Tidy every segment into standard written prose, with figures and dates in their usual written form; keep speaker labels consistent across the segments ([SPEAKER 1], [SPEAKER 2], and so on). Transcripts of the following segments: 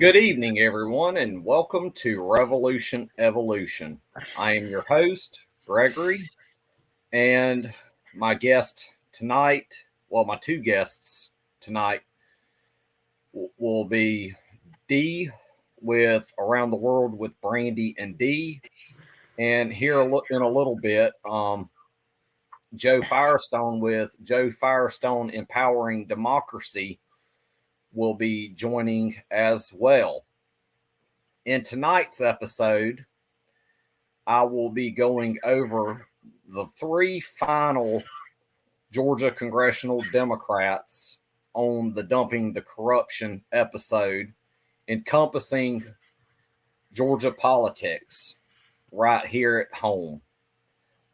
[SPEAKER 1] Good evening, everyone, and welcome to Revolution Evolution. I am your host, Gregory, and my guest tonight, well, my two guests tonight will be D with Around the World with Brandy and D, and here in a little bit, Joe Firestone with Joe Firestone Empowering Democracy will be joining as well. In tonight's episode, I will be going over the three final Georgia Congressional Democrats on the Dumping the Corruption episode, encompassing Georgia politics right here at home.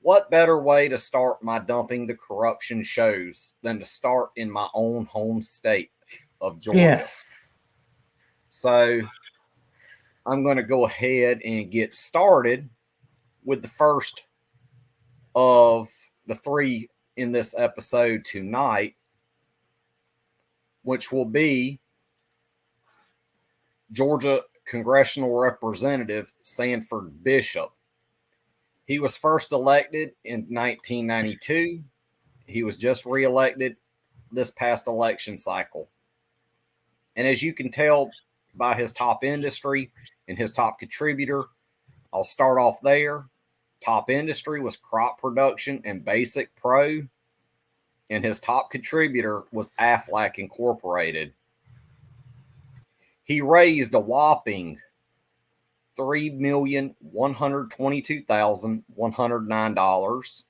[SPEAKER 1] What better way to start my Dumping the Corruption shows than to start in my own home state of Georgia?
[SPEAKER 2] Yes.
[SPEAKER 1] So I'm going to go ahead and get started with the first of the three in this episode tonight, which will be Georgia Congressional Representative Sanford Bishop. He was first elected in 1992. He was just reelected this past election cycle. And as you can tell by his top industry and his top contributor, I'll start off there. Top industry was crop production and basic pro, and his top contributor was Aflac Incorporated. He raised a whopping $3,122,109.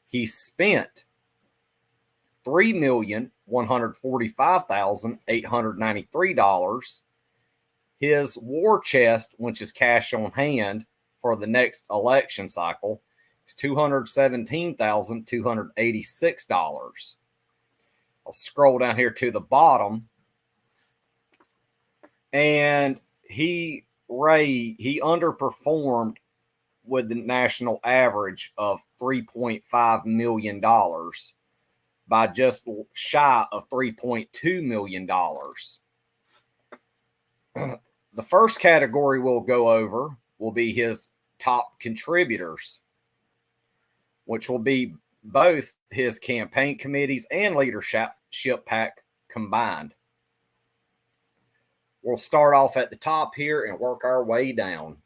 [SPEAKER 1] He spent $3,145,893. His war chest, which is cash on hand for the next election cycle, is $217,286. I'll scroll down here to the bottom, and he underperformed with the national average of $3.5 million by just shy of $3.2 million. The first category we'll go over will be his top contributors, which will be both his campaign committees and leadership pack combined. We'll start off at the top here and work our way down.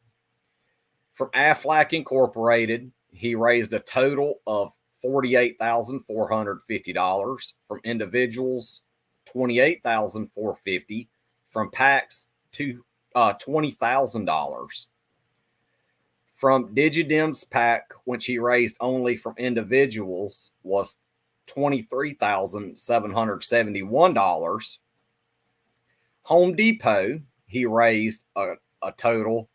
[SPEAKER 1] From Aflac Incorporated, he raised a total of $48,450. From individuals, $28,450. From PACs, $20,000. From DigiDems PAC, which he raised only from individuals, was $23,771. Home Depot, he raised a total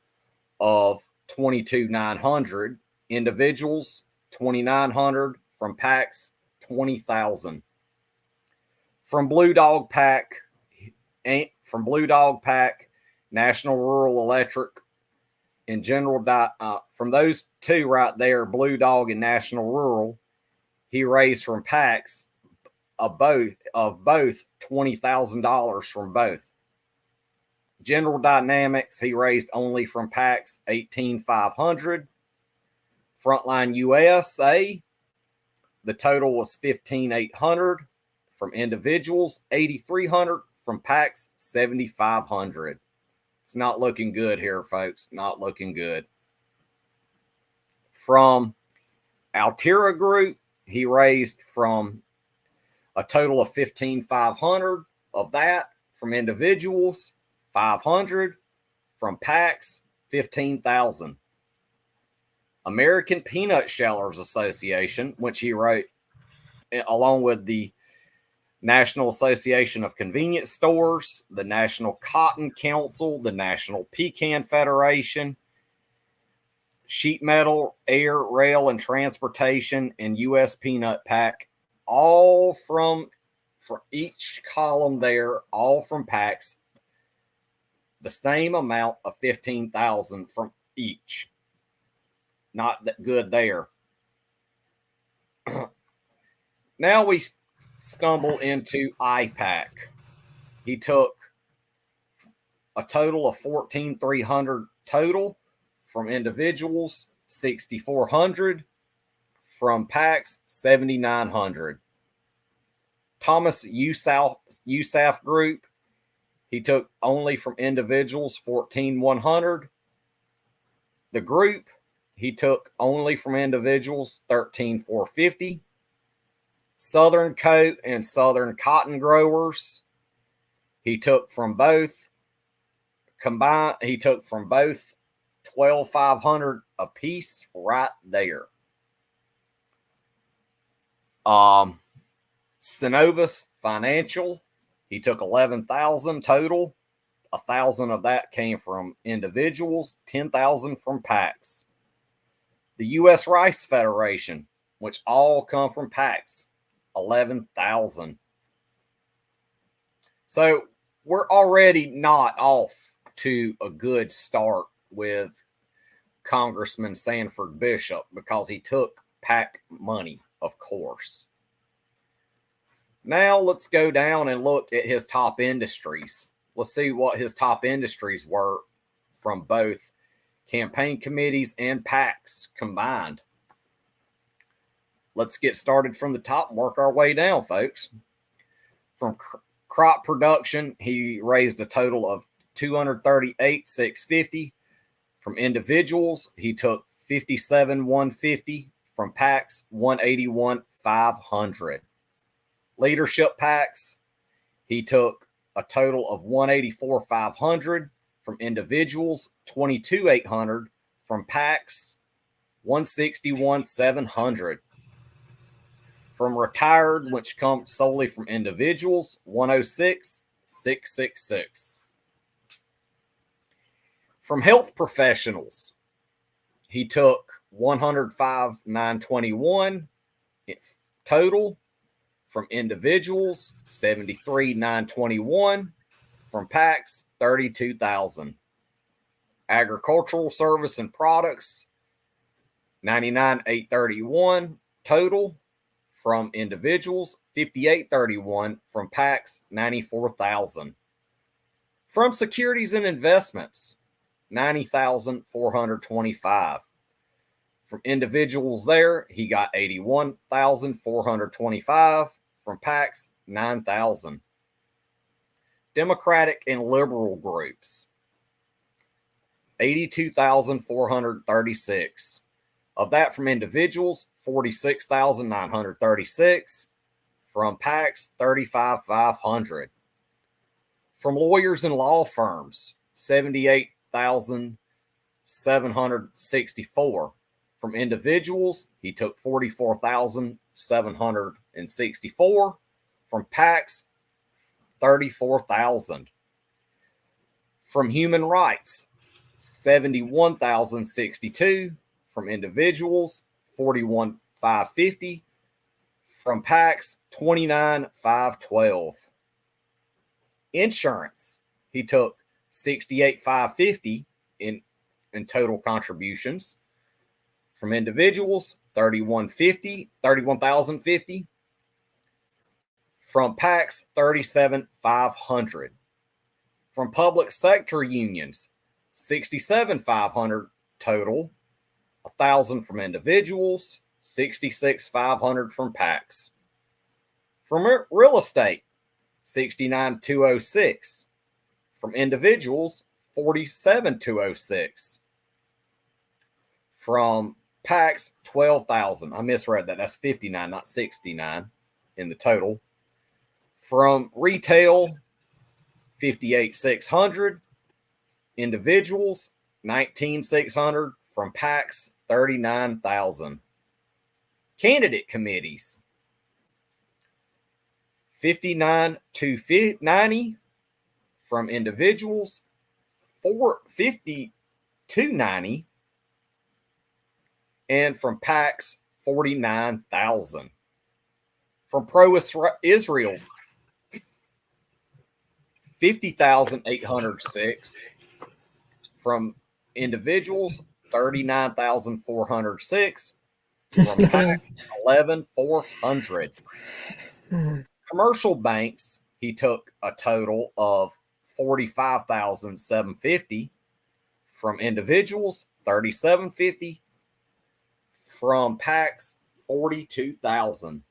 [SPEAKER 1] of $22,900. Individuals, $2,900. From PACs, $20,000. From Blue Dog PAC, National Rural Electric, and General, from those two right there, Blue Dog and National Rural, he raised from PACs of both $20,000 from both. General Dynamics, he raised only from PACs $18,500. Frontline USA, the total was $15,800. From individuals, $8,300. From PACs, $7,500. It's not looking good here, folks. Not looking good. From Altera Group, he raised from a total of $15,500 of that. From individuals, $500. From PACs, $15,000. American Peanut Shellers Association, which he wrote along with the National Association of Convenience Stores, the National Cotton Council, the National Pecan Federation, Sheet Metal, Air, Rail, and Transportation, and U.S. Peanut PAC, all for each column there, all from PACs, the same amount of $15,000 from each. Not that good there. Now we stumble into IPAC. He took a total of 14,300 total. From individuals, 6,400. From PACs, 7,900. Thomas USAF Group, he took only from individuals 14,100. The group, he took only from individuals 13,450. Southern Coat and Southern Cotton Growers, he took from both combined. He took from both 12,500 a piece right there. Synovus Financial, he took 11,000 total. 1,000 of that came from individuals, 10,000 from PACs. The U.S. Rice Federation, which all come from PACs, 11,000. So we're already not off to a good start with Congressman Sanford Bishop because he took PAC money, of course. Now let's go down and look at his top industries. Let's see what his top industries were from both campaign committees and PACs combined. Let's get started from the top and work our way down, folks. From crop production, he raised a total of 238,650. From individuals, he took 57,150. From PACs, 181,500. Leadership PACs, he took a total of 184,500. From individuals, 22,800. From PACs, 161,700. From retired, which comes solely from individuals, 106,666. From health professionals, he took 105,921 total. From individuals, 73,921. From PACs, 32,000. Agricultural service and products, 99,831 total. From individuals, 58,31. From PACs, 94,000. From securities and investments, 90,425. From individuals there, he got 81,425. From PACs, 9,000. Democratic and liberal groups, 82,436. Of that, from individuals, 46,936. From PACs, 35,500. From lawyers and law firms, 78,764. From individuals, he took 44,764. From PACs, 34,000. From human rights, 71,062. From individuals, 41,550. From PACs, 29,512. Insurance, he took 68,550 in total contributions. From individuals, 31,050. From PACs, 37,500. From public sector unions, 67,500 total. 1,000 from individuals, 66,500 from PACs. From real estate, 69,206. From individuals, 47,206. From PACs, 12,000. I misread that. That's 59, not 69 in the total. From retail, 58,600. Individuals, 19,600. From PACs, 39,000. Candidate committees, 59,290. From individuals, 52,290. And from PACs, 49,000. From pro-Israel, 50,806. From individuals, 39,406. From PAC, 11,400. Commercial banks, he took a total of $45,750. From individuals, $37.50. From PACs, $42,000.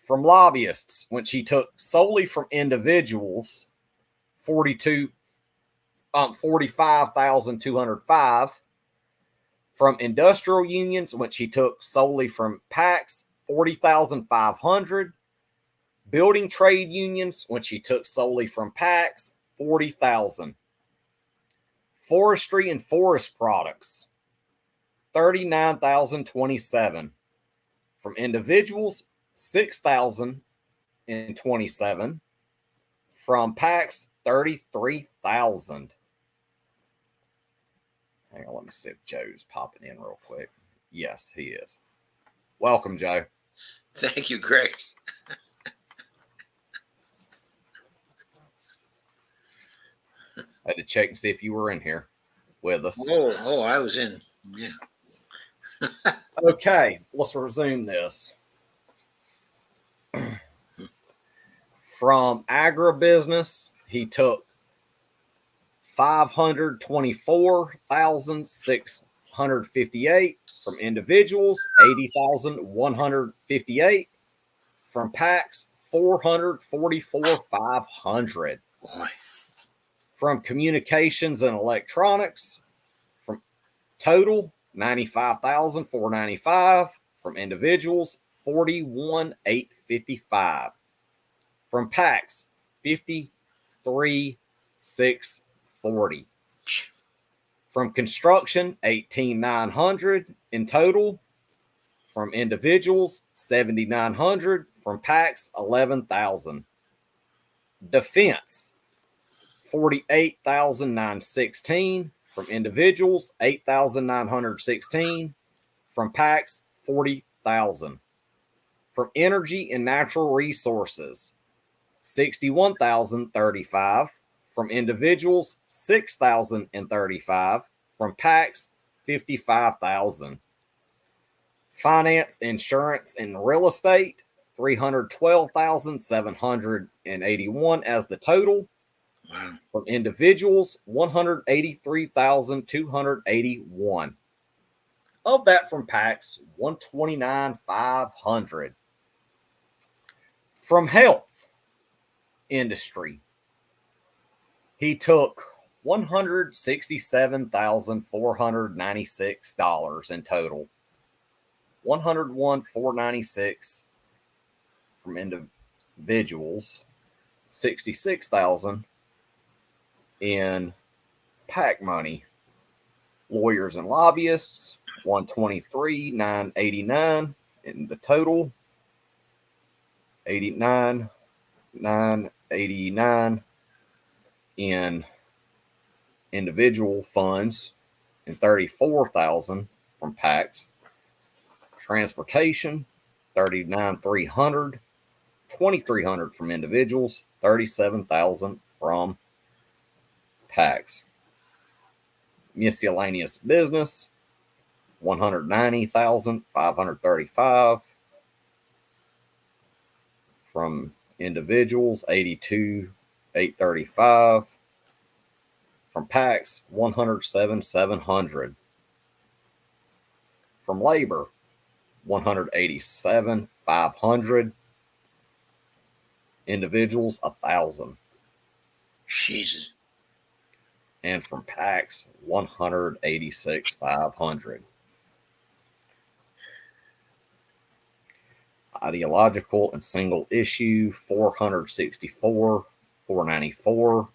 [SPEAKER 1] From lobbyists, which he took solely from individuals, $45,205. From industrial unions, which he took solely from PACs, $40,500. Building trade unions, which he took solely from PACs, $40,000. Forestry and forest products, $39,027. From individuals, $6,027. From PACs, $33,000. Hang on, let me see if Joe's popping in real quick. Yes, he is. Welcome, Joe.
[SPEAKER 2] Thank you, Greg.
[SPEAKER 1] I had to check and see if you were in here with us.
[SPEAKER 2] Oh, I was in. Yeah.
[SPEAKER 1] Okay, let's resume this. From agribusiness, he took $524,658. From individuals, $80,158. From PACs, $444,500.
[SPEAKER 2] Boy.
[SPEAKER 1] From communications and electronics, from total, $95,495. From individuals, $41,855. From PACs, $53,640. From construction, $18,900 in total. From individuals, $7,900. From PACs, $11,000. Defense, $48,916. From individuals, $8,916. From PACs, $40,000. From energy and natural resources, $61,035. From individuals, $6,035. From PACs, $55,000. Finance, insurance, and real estate, $312,781 as the total.
[SPEAKER 2] Wow.
[SPEAKER 1] From individuals, $183,281. Of that from PACs, $129,500. From health industry, he took $167,496 in total. $101,496 from individuals, $66,000 in PAC money. Lawyers and lobbyists, $123,989 in the total. $89,989 in individual funds, and $34,000 from PACs. Transportation, $39,300, $2,300 from individuals, $37,000 from PACs. Miscellaneous business, $190,535 from individuals, $82,835 from PACs, $107,700 from labor, $187,500 individuals, $1,000.
[SPEAKER 2] Jesus.
[SPEAKER 1] And from PACs, $186,500. Ideological and single issue, $464,494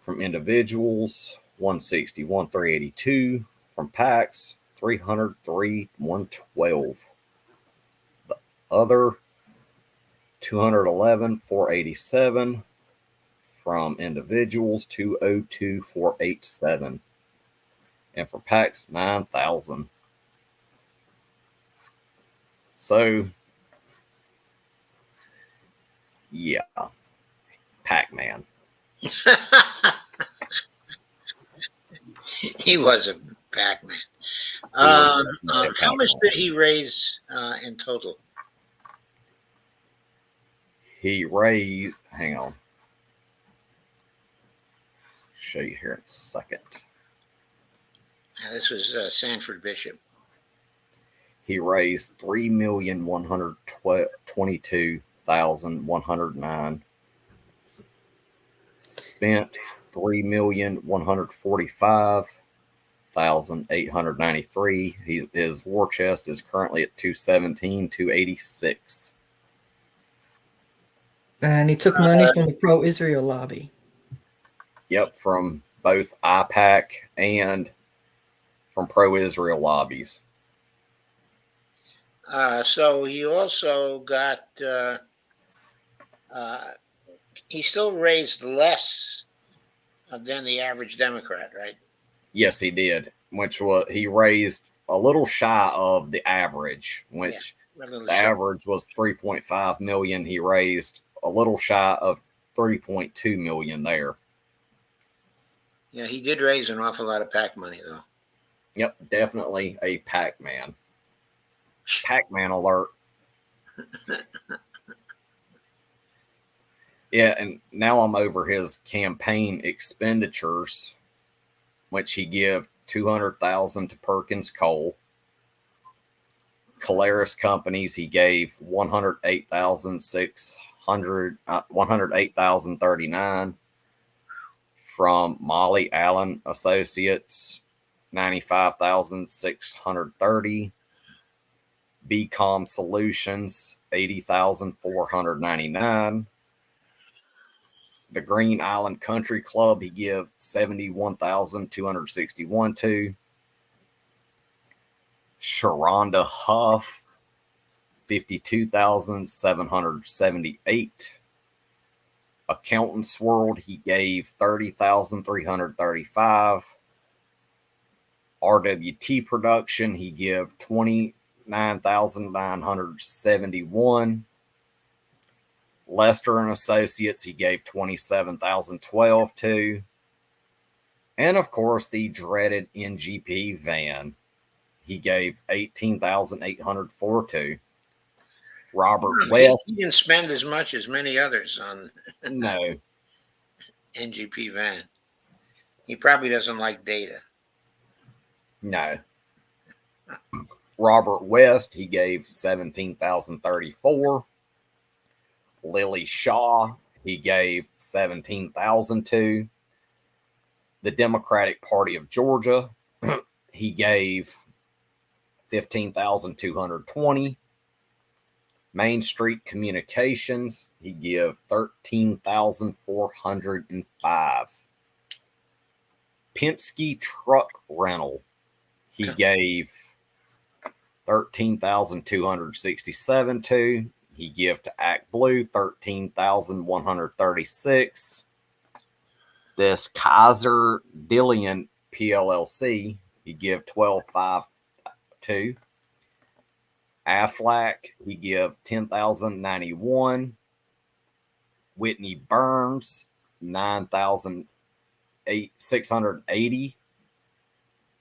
[SPEAKER 1] from individuals, $161,382 from PACs, $303,112. The other, $211,487 from individuals, $202,487, and for PACs, $9,000. So, yeah, Pac-Man.
[SPEAKER 2] He was a Pac-Man. How much did he raise in total?
[SPEAKER 1] He raised, hang on. show you here in a second.
[SPEAKER 2] This was Sanford Bishop.
[SPEAKER 1] He raised $3,122,109. Spent $3,145,893. His war chest is currently at 217,286.
[SPEAKER 3] And he took money from the pro-Israel lobby.
[SPEAKER 1] Yep, from both IPAC and from pro-Israel lobbies.
[SPEAKER 2] So he also got, he still raised less than the average Democrat, right?
[SPEAKER 1] Yes, he did, which was, he raised a little shy of the average, which the average was 3.5 million. He raised a little shy of 3.2 million there.
[SPEAKER 2] Yeah, he did raise an awful lot of PAC money, though.
[SPEAKER 1] Yep, definitely a Pac-Man. Pac-Man alert. Yeah, and now I'm over his campaign expenditures, which he give $200,000 to Perkins Coal. Caleres Companies, he gave $108,039. From Molly Allen Associates, $95,630. BCom Solutions, $80,499. The Green Island Country Club, he gives $71,261 to. Sharonda Huff, $52,778. Accountants World, he gave $30,335. RWT Production, he gave $29,971. Lester and Associates, he gave $27,012 to. And of course, the dreaded NGP van, he gave $18,804 to. Robert West.
[SPEAKER 2] He didn't spend as much as many others on
[SPEAKER 1] No.
[SPEAKER 2] NGP van. He probably doesn't like data.
[SPEAKER 1] No. Robert West, he gave $17,034. Lily Shaw, he gave $17,000 to. The Democratic Party of Georgia, he gave $15,220. Main Street Communications, he gave $13,405. Penske Truck Rental, he gave $13,267 to. He gave to Act Blue $13,136. This Kaiser Dillian PLLC, he give $12,500 to. Aflac, he give $10,091. Whitney Burns, $9,680.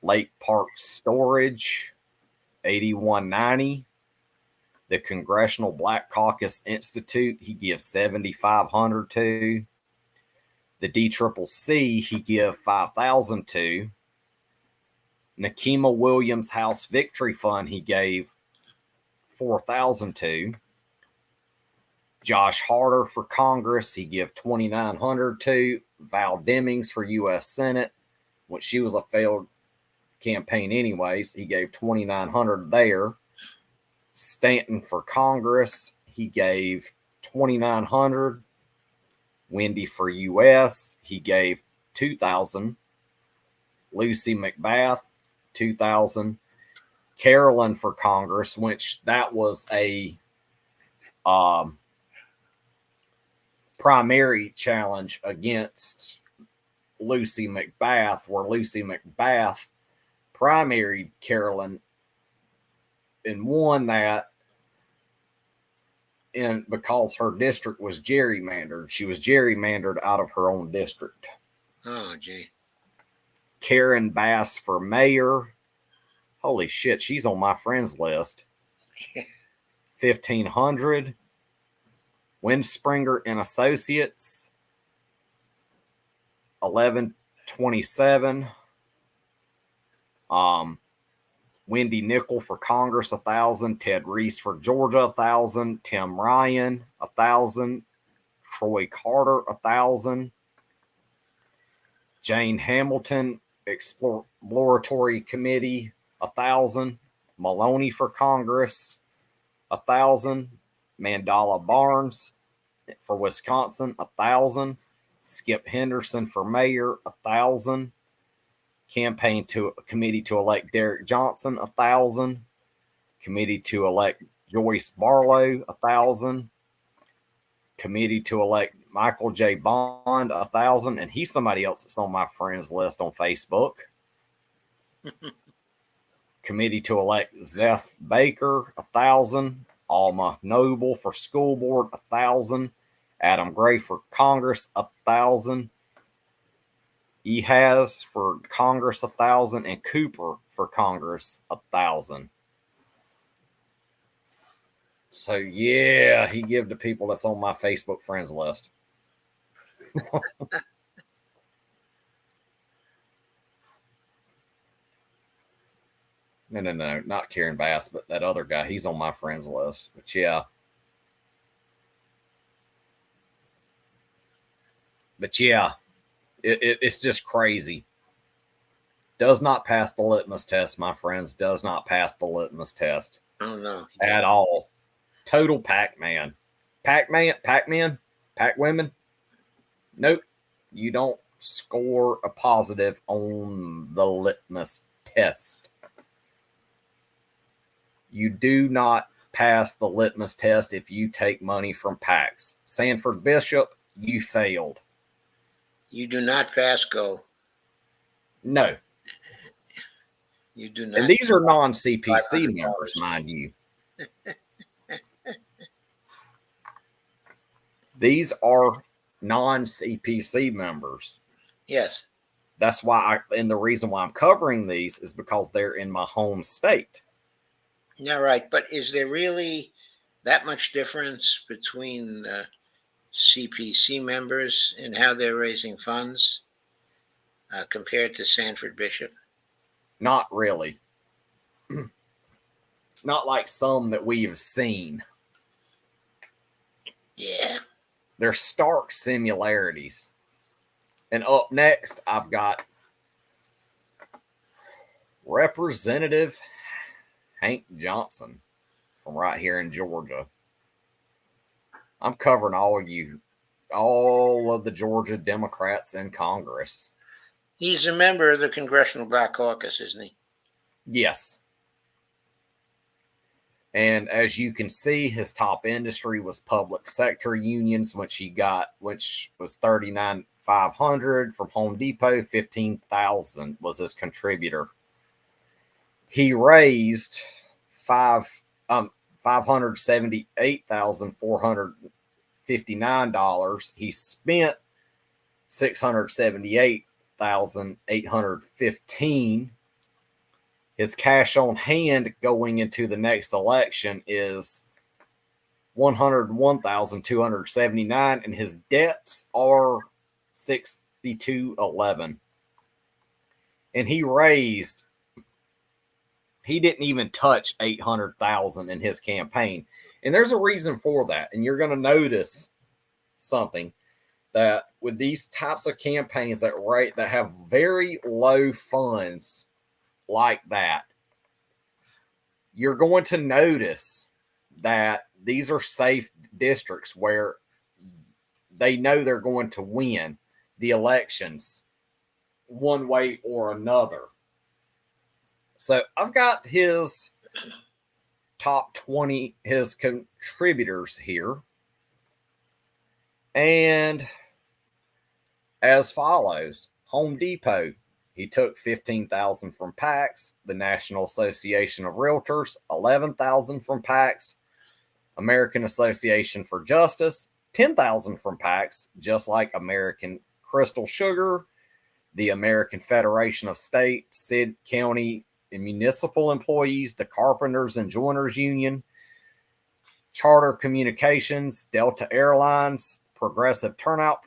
[SPEAKER 1] Lake Park Storage, $81.90. The Congressional Black Caucus Institute, he gives $7,500 to. The DCCC, he give $5,000 to. Nakima Williams House Victory Fund, he gave $4,000 to. Josh Harder for Congress, he give $2,900 to. Val Demings for U.S. Senate, which she was a failed campaign anyways, he gave $2,900 there. Stanton for Congress, he gave $2,900. Wendy for U.S., he gave $2,000. Lucy McBath, $2,000. Carolyn for Congress, which that was a primary challenge against Lucy McBath, where Lucy McBath primaried Carolyn and won that, and because her district was gerrymandered. She was gerrymandered out of her own district.
[SPEAKER 2] Oh, gee.
[SPEAKER 1] Karen Bass for mayor. Holy shit, she's on my friends list. $1,500. Winspringer and Associates, 27. Wendy Nickel for Congress, 1,000. Ted Reese for Georgia, 1,000. Tim Ryan, 1,000. Troy Carter, 1,000. Jane Hamilton, Exploratory Committee, 1,000. Maloney for Congress, 1,000. Mandela Barnes for Wisconsin, 1,000. Skip Henderson for mayor, 1,000. Campaign to committee to elect Derek Johnson, 1,000. Committee to elect Joyce Barlow, 1,000. Committee to elect Michael J. Bond, 1,000. And he's somebody else that's on my friends list on Facebook. Committee to elect Zeph Baker, 1,000. Alma Noble for school board, 1,000. Adam Gray for Congress, 1,000. Ehas for Congress, 1,000. And Cooper for Congress, 1,000. So, yeah, he give to people that's on my Facebook friends list. No, not Karen Bass, but that other guy. He's on my friends list. But, yeah. It's just crazy. Does not pass the litmus test, my friends. Does not pass the litmus test.
[SPEAKER 2] Oh, no.
[SPEAKER 1] At all. Total Pac-Man. Pac-Men, Pac-Women. Nope. You don't score a positive on the litmus test. You do not pass the litmus test if you take money from PACs. Sanford Bishop, you failed.
[SPEAKER 2] You do not pass go.
[SPEAKER 1] No.
[SPEAKER 2] You do not.
[SPEAKER 1] And these are non-CPC members, mind you. These are non-CPC members.
[SPEAKER 2] Yes.
[SPEAKER 1] That's why and the reason why I'm covering these is because they're in my home state.
[SPEAKER 2] Yeah, right. But is there really that much difference between CPC members and how they're raising funds compared to Sanford Bishop?
[SPEAKER 1] Not really. Not like some that we have seen.
[SPEAKER 2] Yeah.
[SPEAKER 1] They're stark similarities. And up next, I've got Representative Hank Johnson from right here in Georgia. I'm covering all of the Georgia Democrats in Congress.
[SPEAKER 2] He's a member of the Congressional Black Caucus, isn't he?
[SPEAKER 1] Yes. And as you can see, his top industry was public sector unions, which was $39,500 from Home Depot. $15,000 was his contributor. He raised $578,459. He spent $678,815. His cash on hand going into the next election is $101,279, and his debts are $62,11. And he didn't even touch $800,000 in his campaign. And there's a reason for that. And you're going to notice something that with these types of campaigns that have very low funds like that, you're going to notice that these are safe districts where they know they're going to win the elections one way or another. So I've got his top 20, his contributors here. And as follows: Home Depot, he took $15,000 from PACs. The National Association of Realtors, $11,000 from PACs. American Association for Justice, $10,000 from PACs, just like American Crystal Sugar, the American Federation of State, County, and Municipal Employees, the Carpenters and Joiners Union, Charter Communications, Delta Airlines, Progressive Turnout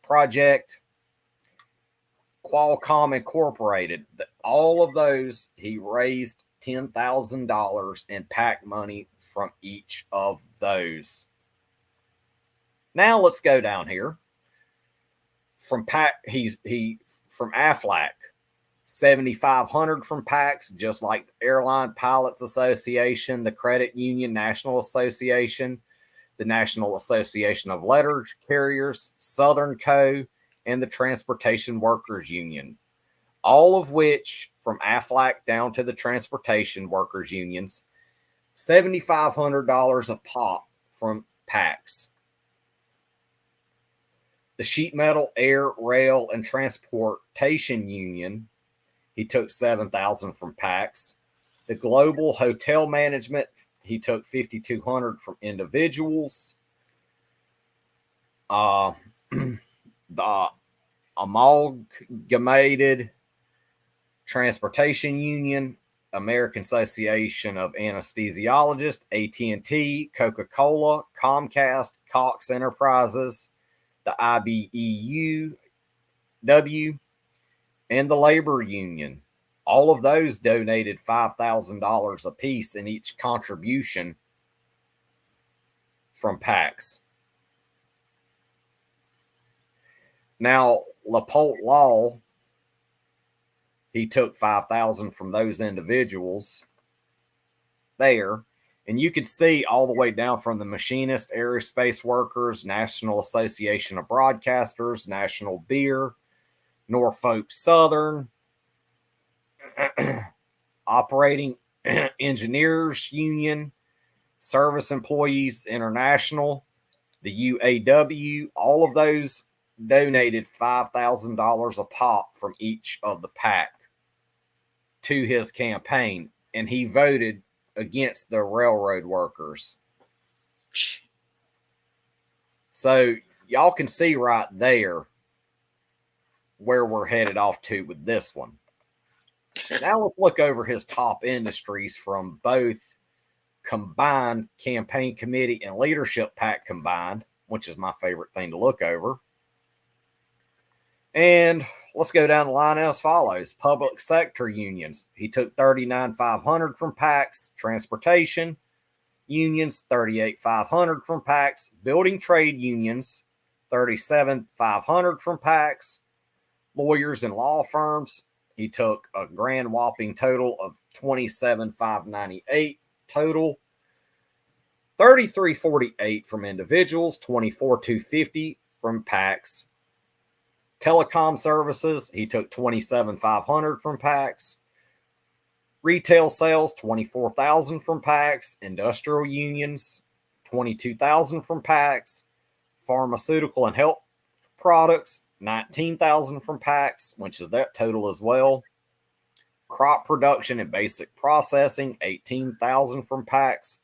[SPEAKER 1] Project, Qualcomm Incorporated, all of those, he raised $10,000 in PAC money from each of those. Now let's go down here. From PAC, he from AFLAC, 7,500 from PACs, just like the Airline Pilots Association, the Credit Union National Association, the National Association of Letter Carriers, Southern Co., and the Transportation Workers Union, all of which, from AFLAC down to the Transportation Workers Unions, $7,500 a pop from PACs. The Sheet Metal, Air, Rail, and Transportation Union, he took $7,000 from PACs. The Global Hotel Management, he took $5,200 from individuals. The Amalgamated Transportation Union, American Association of Anesthesiologists, AT&T, Coca-Cola, Comcast, Cox Enterprises, the IBEW, and the Labor Union. All of those donated $5,000 apiece in each contribution from PACs. Now, LaPorte Law, he took $5,000 from those individuals there. And you could see all the way down from the Machinist, Aerospace Workers, National Association of Broadcasters, National Beer, Norfolk Southern, Operating Engineers Union, Service Employees International, the UAW, all of those donated $5,000 a pop from each of the PAC to his campaign, and he voted against the railroad workers. So y'all can see right there where we're headed off to with this one. Now let's look over his top industries from both combined campaign committee and leadership PAC combined, which is my favorite thing to look over. And let's go down the line as follows. Public sector unions, he took $39,500 from PACs. Transportation unions, $38,500 from PACs. Building trade unions, $37,500 from PACs. Lawyers and law firms, he took a grand whopping total of $27,598 total. $33,448 from individuals, $24,250 from PACs. Telecom services, he took $27,500 from PACs. Retail sales, $24,000 from PACs. Industrial unions, $22,000 from PACs. Pharmaceutical and health products, $19,000 from PACs, which is that total as well. Crop production and basic processing, $18,000 from PACs.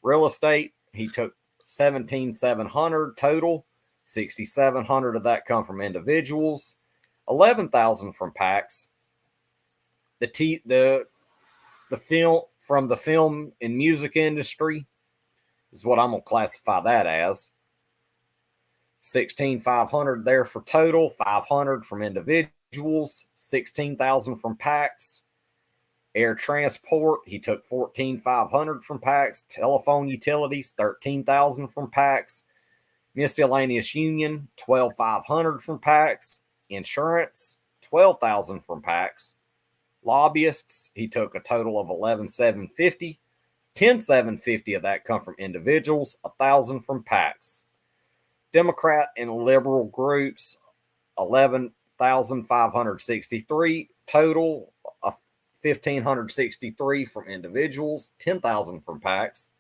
[SPEAKER 1] Real estate, he took $17,700 total. $6,700 of that come from individuals. $11,000 from PACs. The film from the film and music industry is what I'm gonna classify that as. $16,500 there for total. $500 from individuals. $16,000 from PACs. Air transport, he took $14,500 from PACs. Telephone utilities, $13,000 from PACs. Miscellaneous union, $12,500 from PACs. Insurance, $12,000 from PACs. Lobbyists, he took a total of $11,750. $10,750 of that come from individuals, $1,000 from PACs. Democrat and liberal groups, $11,563 total, $1,563 from individuals, $10,000 from PACs.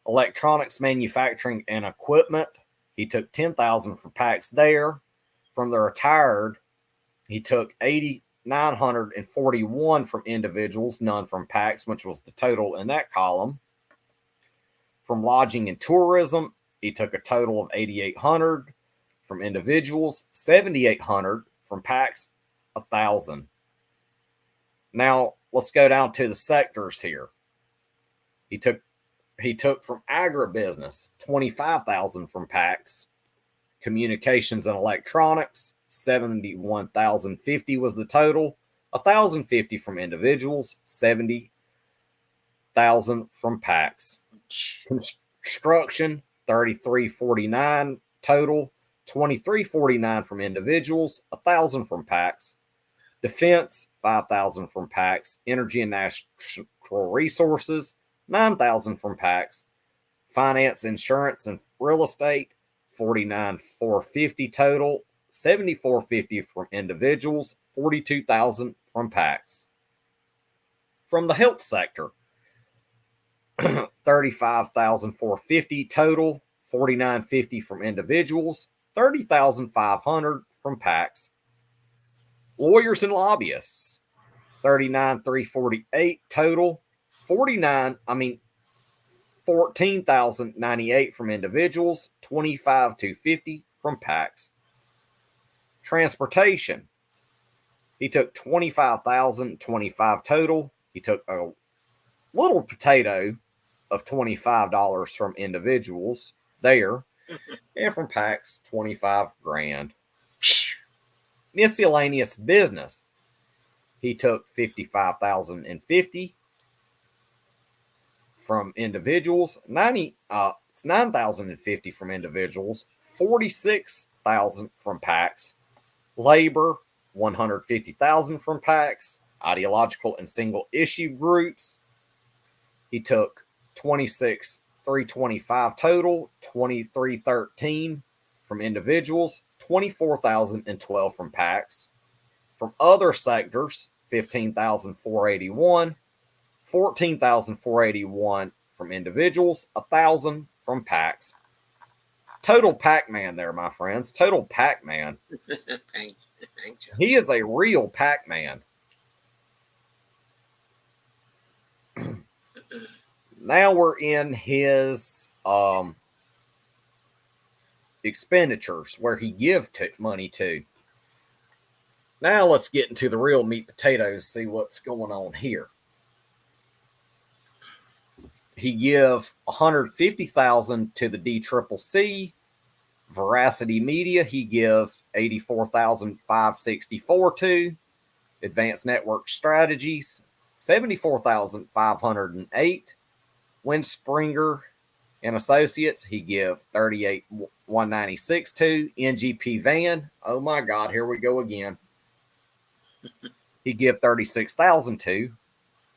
[SPEAKER 1] Electronics manufacturing and equipment, he took $10,000 from PACs there. From the retired, he took $8,941 from individuals, none from PACs, which was the total in that column. From lodging and tourism, he took a total of $8,800 from individuals, $7,800 from PACs, $1,000. Now let's go down to the sectors here. He took from agribusiness $25,000 from PACs, communications and electronics 71,050 was the total. 1,050 from individuals, 70,000 from PACs. Construction, 3,349 total, 2,349 from individuals, 1,000 from PACs. Defense, 5,000 from PACs. Energy and natural resources, 9,000 from PACs. Finance, insurance, and real estate, 49,450 total, 7,450 from individuals, 42,000 from PACs. From the health sector, 35,450 total, 4,950 from individuals, 30,500 from PACs. Lawyers and lobbyists, 39,348 total, 14,098 from individuals, 25,250 from PACs. Transportation, he took 25,025 total. He took a little potato of $25 from individuals there, and from PACs, 25 grand. Miscellaneous business, he took 55,050 from individuals, 9,050 from individuals, 46,000 from PACs. Labor, 150,000 from PACs. Ideological and single issue groups, he took 26,325 total, 23,13 from individuals, 24,012 from PACs. From other sectors, 15,481, 14,481 from individuals, 1,000 from PACs. Total Pac-Man there, my friends. Total Pac-Man.
[SPEAKER 2] Thank you.
[SPEAKER 1] He is a real Pac-Man. Now we're in his expenditures where he give money to. Now let's get into the real meat potatoes, see what's going on here. He give 150,000 to the DCCC. Veracity Media, he give 84,564 to. Advanced Network Strategies, 74,508. Windspringer and Associates, he give 38,196 to. NGP Van, oh my God, here we go again. He give 36,000 to.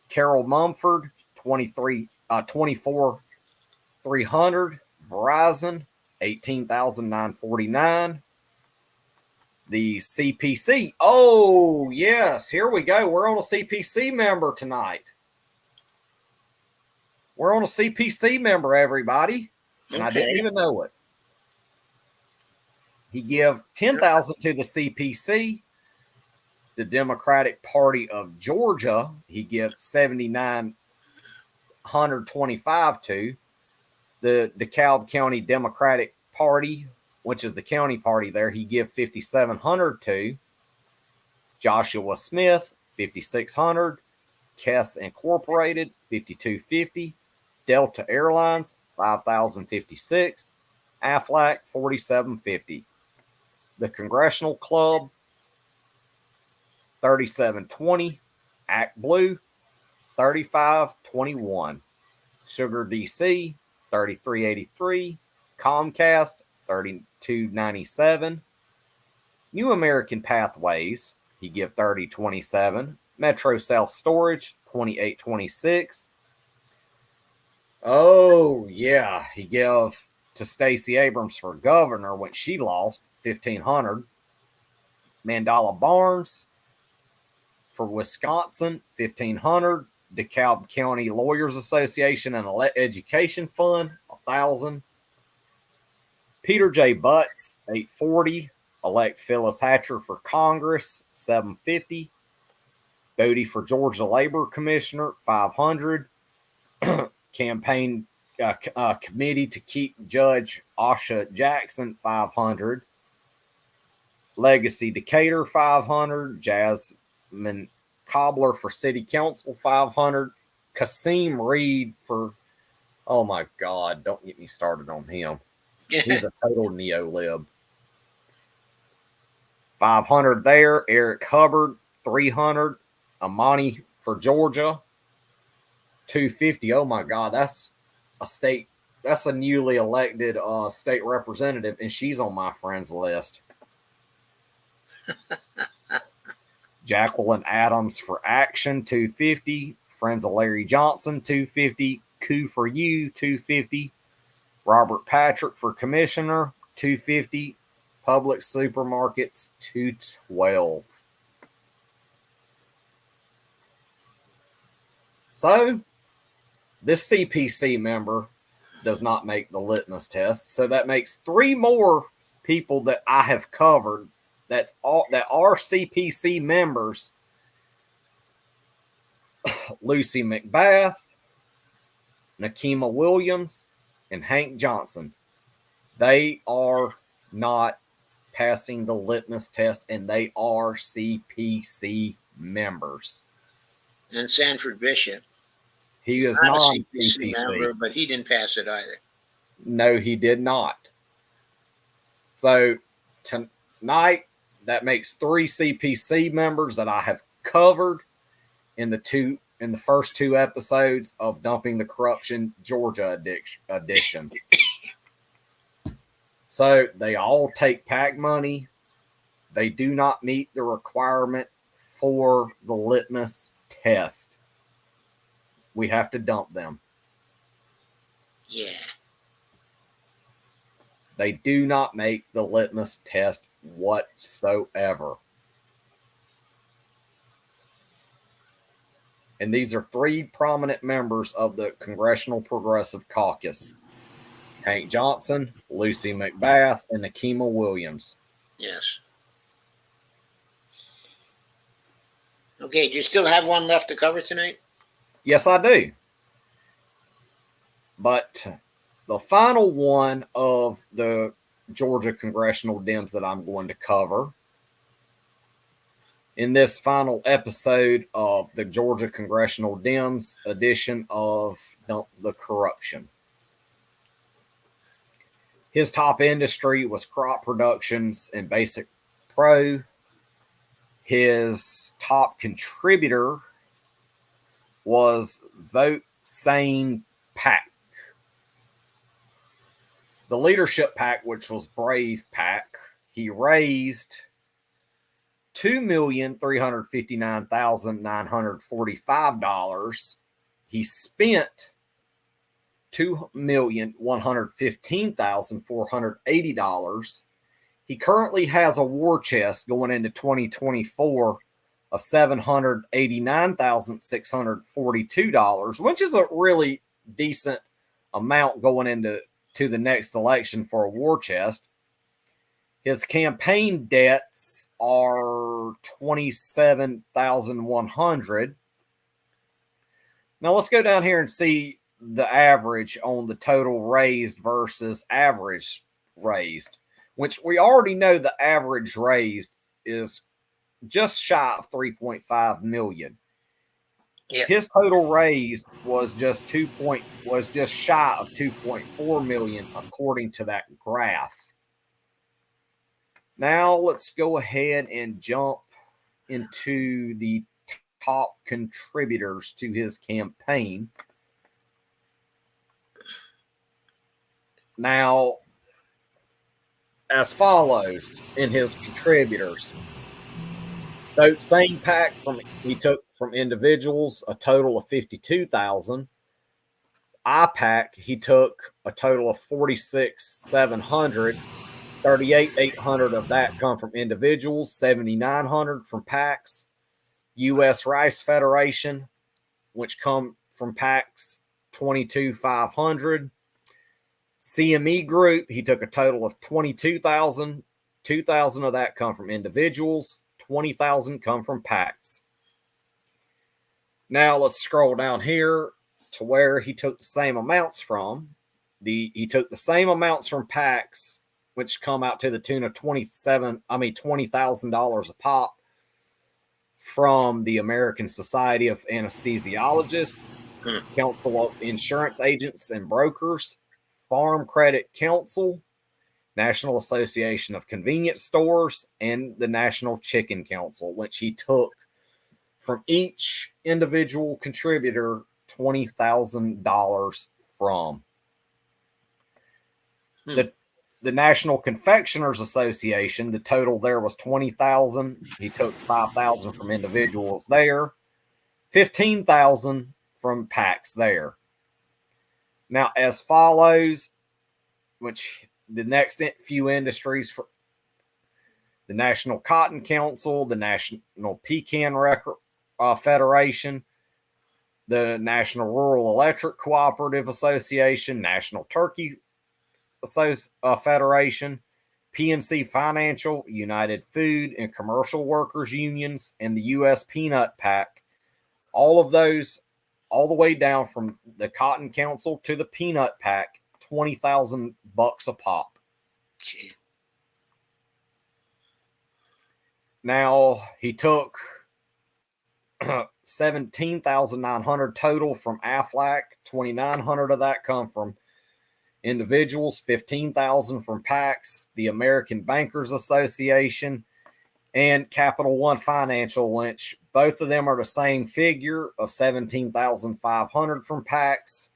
[SPEAKER 1] Carol Mumford, 24,300. Verizon, 18,949. The CPC. Oh, yes. Here we go. We're on a CPC member tonight. We're on a CPC member, everybody. And I didn't even know it. He give 10,000 to the CPC. The Democratic Party of Georgia, he gives 7,925 to. The DeKalb County Democratic Party, which is the county party there, he give 5,700 to. Joshua Smith, 5,600. Kess Incorporated, 5,250. Delta Airlines, 5,056. Aflac, 4,750. The Congressional Club, 3,720. Act Blue, 3,521. Sugar DC, 3,383. Comcast, 3,297. New American Pathways, he give 3027. Metro Self Storage, 2826. Oh yeah, he gave to Stacey Abrams for governor when she lost, 1,500. Mandela Barnes for Wisconsin, 1,500. DeKalb County Lawyers Association and Education Fund, 1,000. Peter J. Butts, 840. Elect Phyllis Hatcher for Congress, 750. Bodie for Georgia Labor Commissioner, 500. Campaign committee to keep Judge Asha Jackson, 500. Legacy Decatur, 500. Jasmine Cobbler for City Council, 500. Kasim Reed for, oh my God, don't get me started on him. He's a total neo-lib. 500 there. Eric Hubbard, 300. Amani for Georgia, 250. Oh my God, that's a newly elected state representative, and she's on my friends list. Jacqueline Adams for Action, 250. Friends of Larry Johnson, 250. Coup for You, 250. Robert Patrick for Commissioner, 250. Public Supermarkets, 212. So, this CPC member does not make the litmus test. So that makes 3 more people that I have covered that are CPC members. Lucy McBath, Nakima Williams, and Hank Johnson. They are not passing the litmus test, and they are CPC members.
[SPEAKER 2] And Sanford Bishop.
[SPEAKER 1] He is not
[SPEAKER 2] a CPC member, but he didn't pass it either.
[SPEAKER 1] No, he did not. So tonight, that makes 3 CPC members that I have covered in the first 2 episodes of Dumping the Corruption Georgia edition. So they all take PAC money. They do not meet the requirement for the litmus test. We have to dump them.
[SPEAKER 2] Yeah.
[SPEAKER 1] They do not make the litmus test whatsoever. And these are 3 prominent members of the Congressional Progressive Caucus: Hank Johnson, Lucy McBath, and Nakima Williams.
[SPEAKER 2] Yes. Okay, do you still have one left to cover tonight?
[SPEAKER 1] Yes, I do. But the final one of the Georgia Congressional Dems that I'm going to cover in this final episode of the Georgia Congressional Dems edition of Dump the Corruption. His top industry was crop productions and basic pro. His top contributor was Vote Sane PAC. The leadership PAC, which was Brave PAC, he raised $2,359,945. He spent $2,115,480. He currently has a war chest going into 2024 of $789,642, which is a really decent amount going into the next election for a war chest. His campaign debts are $27,100. Now let's go down here and see the average on the total raised versus average raised, which we already know the average raised is just shy of 3.5 million.
[SPEAKER 2] Yeah.
[SPEAKER 1] His total raised was just shy of 2.4 million according to that graph. Now let's go ahead and jump into the top contributors to his campaign. Now, as follows in his contributors. Vote Sane PAC he took from individuals a total of 52,000. IPAC he took a total of 46,700. 38,800 of that come from individuals, 7,900 from PACs. U.S. Rice Federation, which come from PACs, 22,500. CME Group, he took a total of 22,000. 2,000 of that come from individuals. 20,000 come from PACs. Now let's scroll down here to where he took the same amounts from. He took the same amounts from PACs, which come out to the tune of $20,000 a pop, from the American Society of Anesthesiologists, Council of Insurance Agents and Brokers, Farm Credit Council, National Association of Convenience Stores, and the National Chicken Council, which he took from each individual contributor $20,000 from. The National Confectioners Association, the total there was $20,000. He took $5,000 from individuals there, $15,000 from PACs there. Now, as follows, which the next few industries for the National Cotton Council, the National Pecan Federation, the National Rural Electric Cooperative Association, National Turkey Federation, PNC Financial, United Food and Commercial Workers Unions, and the U.S. Peanut PAC. All of those, all the way down from the Cotton Council to the Peanut PAC, $20,000 a pop.
[SPEAKER 2] Gee.
[SPEAKER 1] Now, he took 17,900 total from AFLAC. 2,900 of that come from individuals, 15,000 from PACs, the American Bankers Association, and Capital One Financial, which both of them are the same figure of 17,500 from PACs,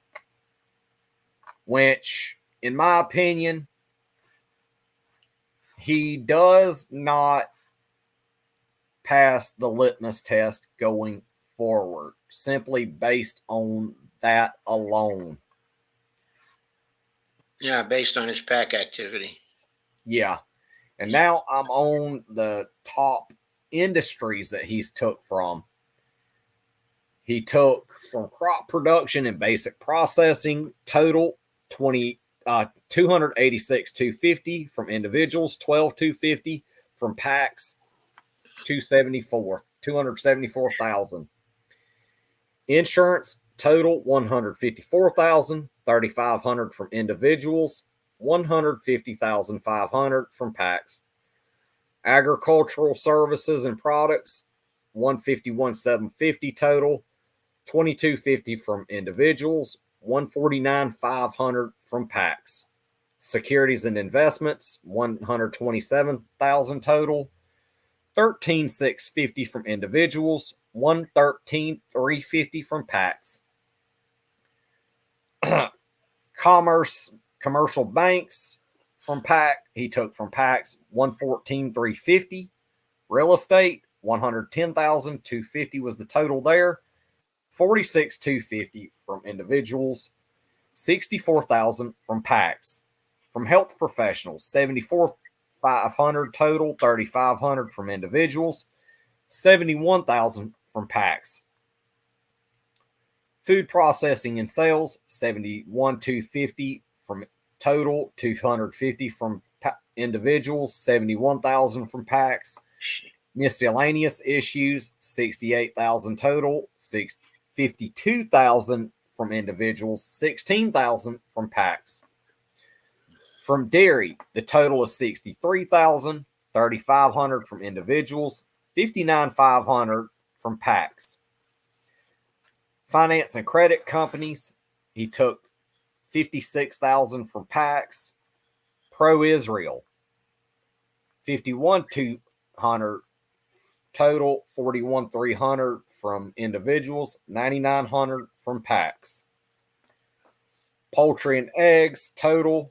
[SPEAKER 1] which, in my opinion, he does not pass the litmus test going forward, simply based on that alone.
[SPEAKER 2] Yeah, based on his PAC activity.
[SPEAKER 1] Yeah. And now I'm on the top industries that he's took from. He took from crop production and basic processing, total 286,250 from individuals, 12,250 from PACs, 274,000. Insurance, total 154,000, 3,500 from individuals, 150,500 from PACs. Agricultural services and products, 151,750 total, 2,250 from individuals, 149,500 from PACs. Securities and investments, 127,000 total, 13,650 from individuals, 113,350 from PACs. Commercial banks from PAC, he took from PACs 114,350. Real estate, 110,250 was the total there. 46,250 from individuals, 64,000 from PACs. From health professionals, 74,500 total, 3,500 from individuals, 71,000 from PACs. Food processing and sales, 71,250 from total, 250 from individuals, 71,000 from PACs. Miscellaneous issues, 68,000 total, 52,000 from individuals, 16,000 from PACs. From dairy, the total is 63,000, 3,500 from individuals, 59,500 from PACs. Finance and credit companies, he took 56,000 from PACs. Pro-Israel, 51,200 total, 41,300 from individuals, 9,900 from PACs. Poultry and eggs, total,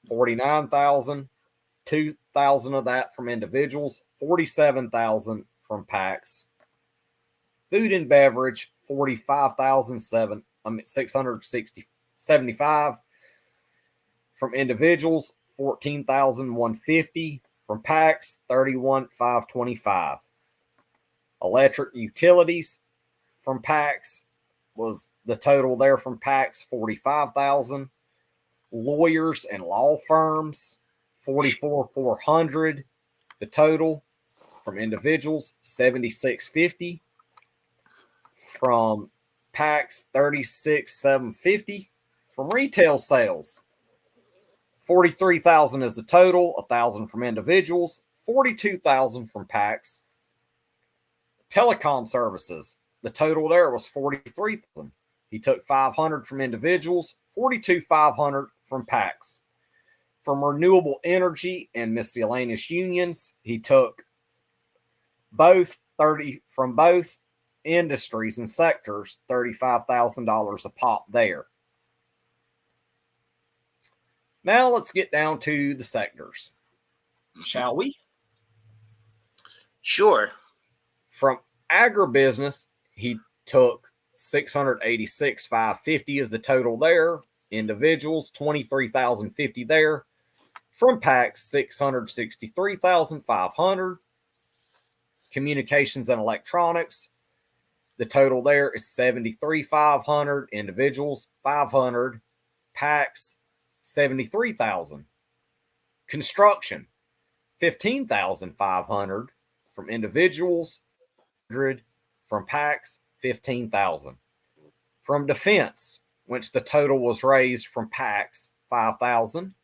[SPEAKER 1] 49,000, 2,000 of that from individuals, 47,000 from PACs. Food and beverage, 675 from individuals, 14,150 from PACs, 31,525. Electric utilities from PACs was the total there from PACs, 45,000. Lawyers and law firms, 44,400. The total from individuals, 76,50. From PACs, 36,750. From retail sales, 43,000 is the total, 1,000 from individuals, 42,000 from PACs. Telecom services, the total there was 43,000. He took 500 from individuals, 42,500 from PACs. From renewable energy and miscellaneous unions, he took both industries and sectors, $35,000 a pop there. Now let's get down to the sectors, shall we?
[SPEAKER 2] Sure.
[SPEAKER 1] From agribusiness, he took 686,550 is the total there. Individuals, 23,050 there. From PACs, 663,500. Communications and electronics, the total there is 73,500. Individuals, 500. PACs, 73,000. Construction, 15,500 from individuals, 100 from PACs, 15,000. From defense, which the total was raised from PACs, 5,000.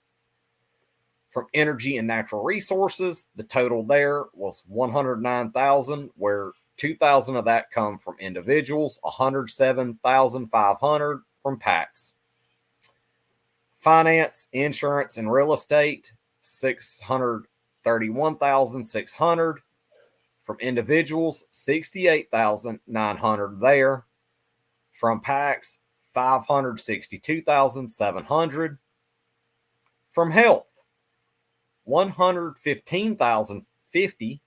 [SPEAKER 1] From energy and natural resources, the total there was 109,000, where 2,000 of that come from individuals, 107,500 from PACs. Finance, insurance, and real estate, 631,600 from individuals, 68,900 there. From PACs, 562,700. From health, 115,050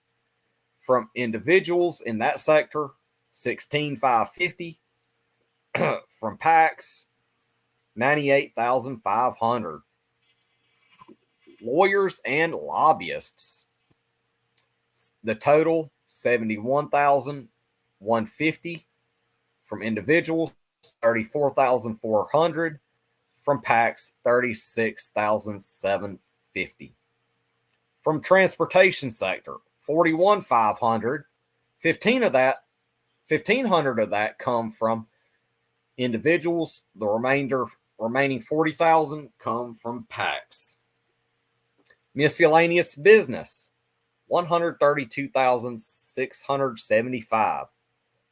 [SPEAKER 1] from individuals in that sector, 16,550 from PACs, 98,500. Lawyers and lobbyists, the total 71,150 from individuals, 34,400 from PACs, 36,750. From transportation sector, 41,500. 1,500 of that come from individuals. The remaining 40,000 come from PACs. Miscellaneous business, 132,675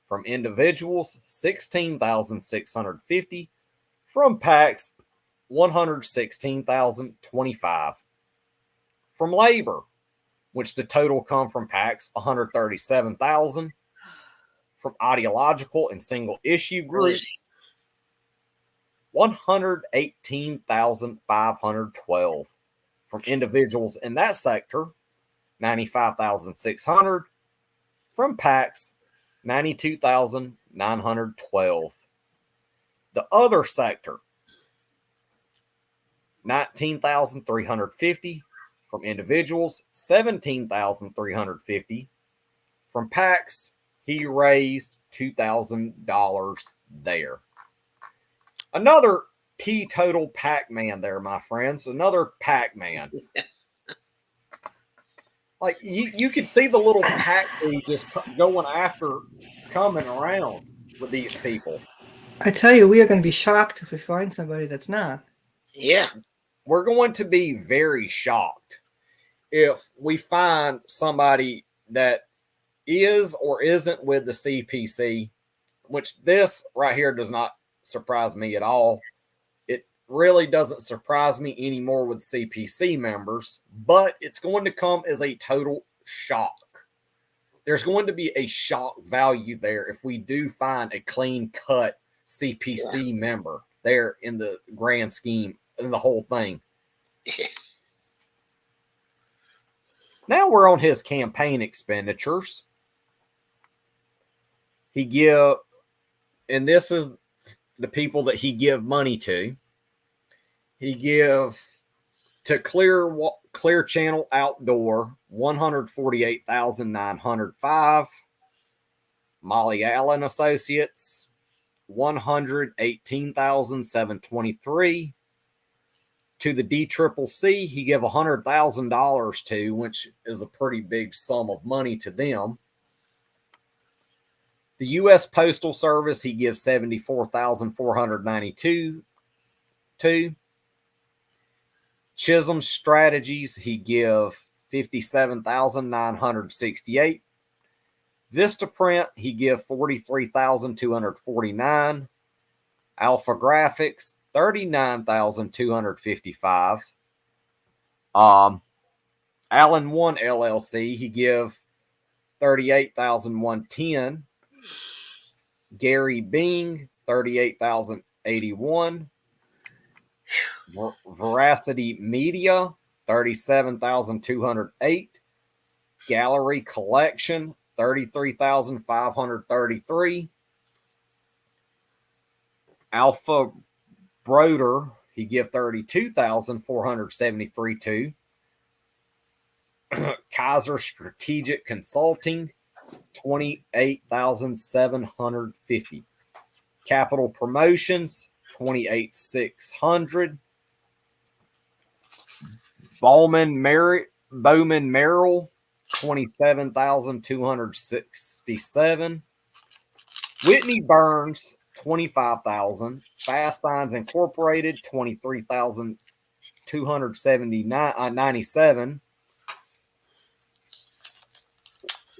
[SPEAKER 1] from individuals, 16,650 from PACs, 116,025. From labor, which the total come from PACs, 137,000. From ideological and single issue groups, 118,512. From individuals in that sector, 95,600. From PACs, 92,912. The other sector, 19,350. From individuals, 17,350. From PACs, he raised $2,000 there. Another teetotal Pac-Man there, my friends. Another Pac-Man. Like, you could see the little Pac-Man just going after, coming around with these people.
[SPEAKER 3] I tell you, we are going to be shocked if we find somebody that's not.
[SPEAKER 2] Yeah.
[SPEAKER 1] We're going to be very shocked if we find somebody that is or isn't with the CPC, which this right here does not surprise me at all. It really doesn't surprise me anymore with CPC members, but it's going to come as a total shock. There's going to be a shock value there if we do find a clean-cut CPC member there in the grand scheme, in the whole thing. Now we're on his campaign expenditures. And this is the people that he give money to. He give to Clear Channel Outdoor, 148,905. Molly Allen Associates, 118,723. To the DCCC, he gave $100,000 to, which is a pretty big sum of money to them. The U.S. Postal Service, he gives $74,492 to. Chisholm Strategies, he give $57,968. Vistaprint, he give $43,249. Alpha Graphics, $39,255. Allen One LLC, he give 38,110. Gary Bing, 38,081. Veracity Media, 37,208. Gallery Collection, 33,533. Alpha Broder, he give 32,473 to. Kaiser Strategic Consulting, 28,750. Capital Promotions, 28,600. Bowman Merrill, 27,267. Whitney Burns, 25,000. Fast Signs Incorporated, 23,297.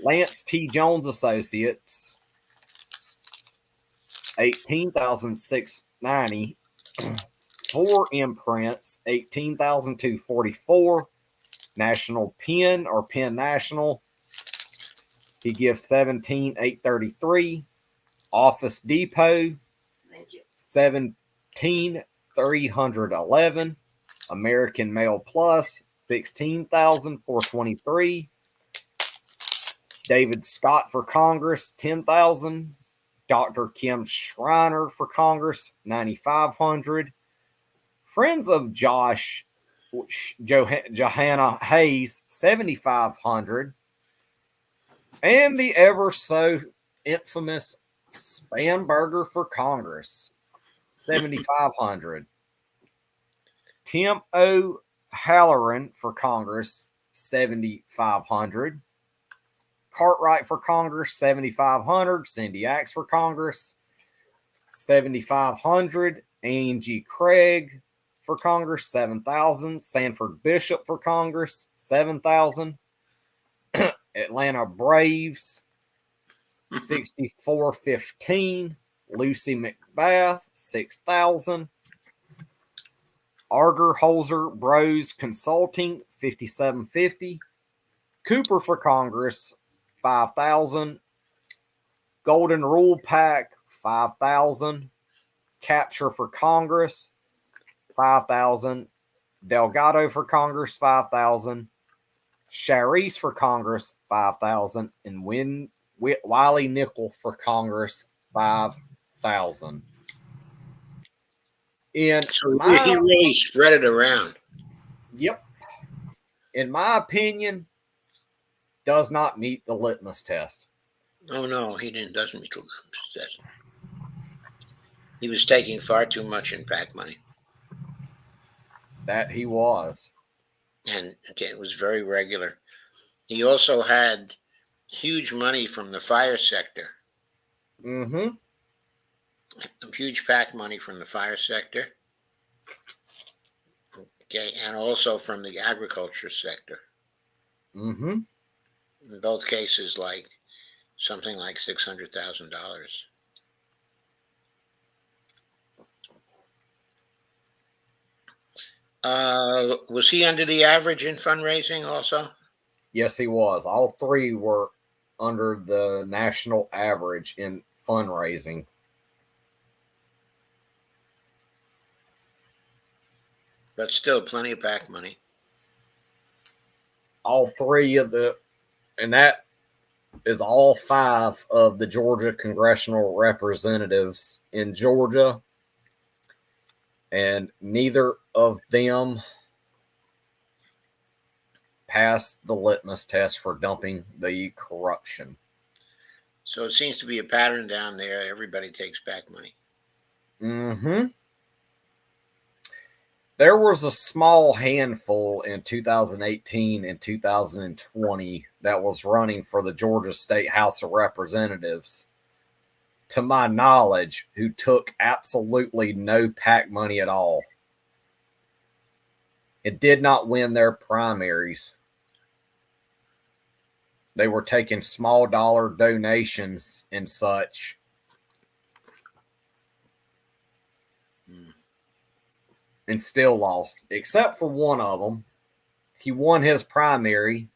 [SPEAKER 1] Lance T. Jones Associates, 18,690. 4 Imprints, 18,244. National Pen or Penn National, he gives 17,833. Office Depot, 17,311. American Mail Plus, 16,423. David Scott for Congress, 10,000. Dr. Kim Schreiner for Congress, 9,500. Friends of Johanna Hayes, 7,500. And the ever so infamous Spanberger for Congress, 7,500. Tim O. Halloran for Congress, 7,500. Cartwright for Congress, 7,500. Cindy Axe for Congress, 7,500. Angie Craig for Congress, 7,000. Sanford Bishop for Congress, 7,000. Atlanta Braves, 6,415. Lucy McBath, 6,000. Argerholzer Bros Consulting, 5,750. Cooper for Congress, 5,000. Golden Rule Pack, 5,000. Capture for Congress, 5,000. Delgado for Congress, 5,000. Charisse for Congress, 5,000. And Wiley Nickel for Congress, 5,000.
[SPEAKER 2] So he really spread it around.
[SPEAKER 1] Yep. In my opinion, does not meet the litmus test.
[SPEAKER 2] Oh no, he doesn't meet the litmus test. He was taking far too much in PAC money.
[SPEAKER 1] That he was.
[SPEAKER 2] And okay, it was very regular. He also had huge money from the fire sector.
[SPEAKER 1] Mm-hmm.
[SPEAKER 2] Huge PAC money from the fire sector. Okay, and also from the agriculture sector.
[SPEAKER 1] Mm-hmm.
[SPEAKER 2] In both cases, like something like $600,000. Was he under the average in fundraising also?
[SPEAKER 1] Yes, he was. All three were under the national average in fundraising.
[SPEAKER 2] But still plenty of PAC money.
[SPEAKER 1] All three of and that is all 5 of the Georgia congressional representatives in Georgia. And neither of them passed the litmus test for dumping the corruption.
[SPEAKER 2] So it seems to be a pattern down there. Everybody takes PAC money.
[SPEAKER 1] Mm-hmm. There was a small handful in 2018 and 2020 that was running for the Georgia State House of Representatives, to my knowledge, who took absolutely no PAC money at all. It did not win their primaries. They were taking small dollar donations and such. And still lost, except for one of them. he won his primary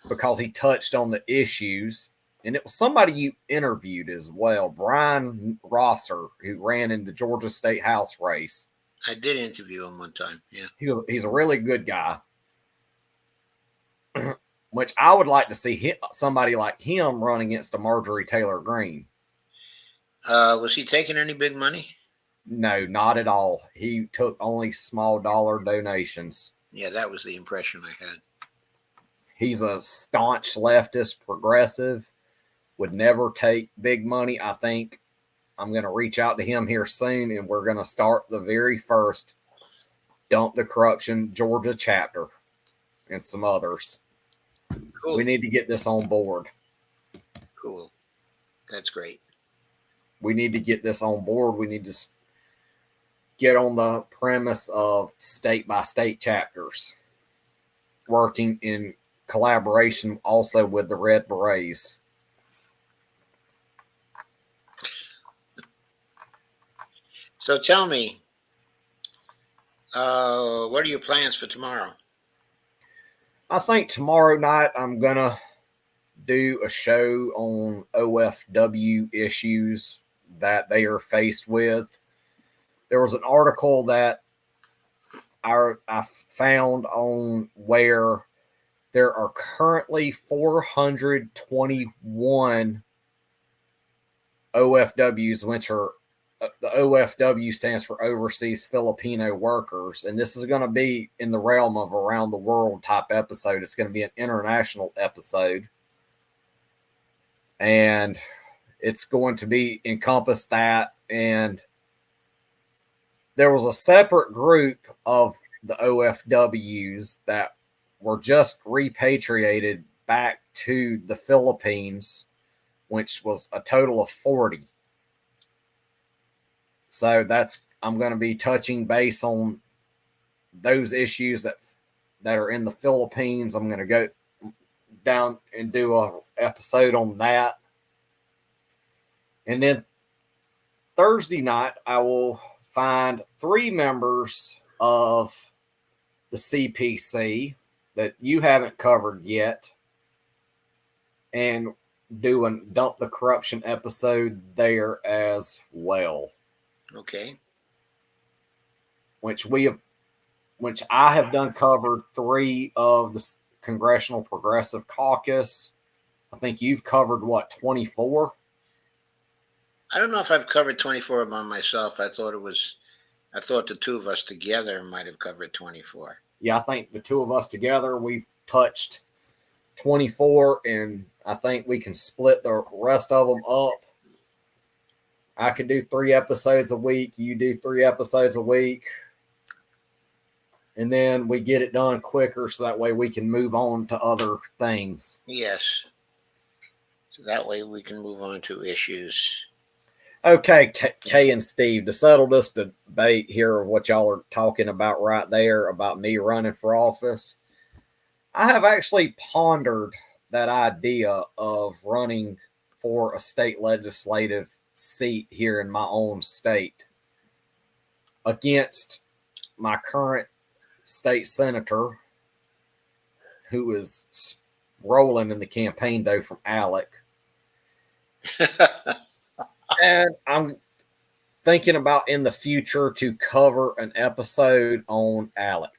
[SPEAKER 1] because he touched on the issues. And it was somebody you interviewed as well, Brian Rosser, who ran in the Georgia State House race.
[SPEAKER 2] I did interview him one time. Yeah.
[SPEAKER 1] He's a really good guy, which I would like to see somebody like him run against a Marjorie Taylor Greene.
[SPEAKER 2] Was he taking any big money?
[SPEAKER 1] No, not at all. He took only small dollar donations.
[SPEAKER 2] Yeah, that was the impression I had.
[SPEAKER 1] He's a staunch leftist progressive, would never take big money. I think I'm going to reach out to him here soon, and we're going to start the very first Dump the Corruption Georgia chapter and some others.
[SPEAKER 2] Cool.
[SPEAKER 1] We need to get this on board.
[SPEAKER 2] Cool. That's great.
[SPEAKER 1] We need to get this on board. We need to get on the premise of state by state chapters, working in collaboration also with the Red Berets.
[SPEAKER 2] So tell me, what are your plans for tomorrow?
[SPEAKER 1] I think tomorrow night I'm going to do a show on OFW issues that they are faced with. There was an article that I found on where there are currently 421 OFWs, which are the OFW stands for Overseas Filipino Workers. And this is going to be in the realm of around the world type episode. It's going to be an international episode. And it's going to be encompass that. And there was a separate group of the OFWs that were just repatriated back to the Philippines, which was a total of 40. So I'm going to be touching base on those issues that are in the Philippines. I'm going to go down and do a episode on that. And then Thursday night, I will find 3 members of the CPC that you haven't covered yet and do a Dump the Corruption episode there as well.
[SPEAKER 2] Okay.
[SPEAKER 1] Which I have done covered 3 of the Congressional Progressive Caucus. I think you've covered 24?
[SPEAKER 2] I don't know if I've covered 24 by myself. I thought the 2 of us together might have covered 24.
[SPEAKER 1] Yeah, I think the 2 of us together, we've touched 24, and I think we can split the rest of them up. I can do 3 episodes a week. You do 3 episodes a week. And then we get it done quicker so that way we can move on to other things.
[SPEAKER 2] Yes. So that way we can move on to issues.
[SPEAKER 1] Okay, Kay and Steve, to settle this debate here of what y'all are talking about right there about me running for office, I have actually pondered that idea of running for a state legislative seat here in my own state against my current state senator, who is rolling in the campaign dough from Alec. And I'm thinking about in the future to cover an episode on Alec.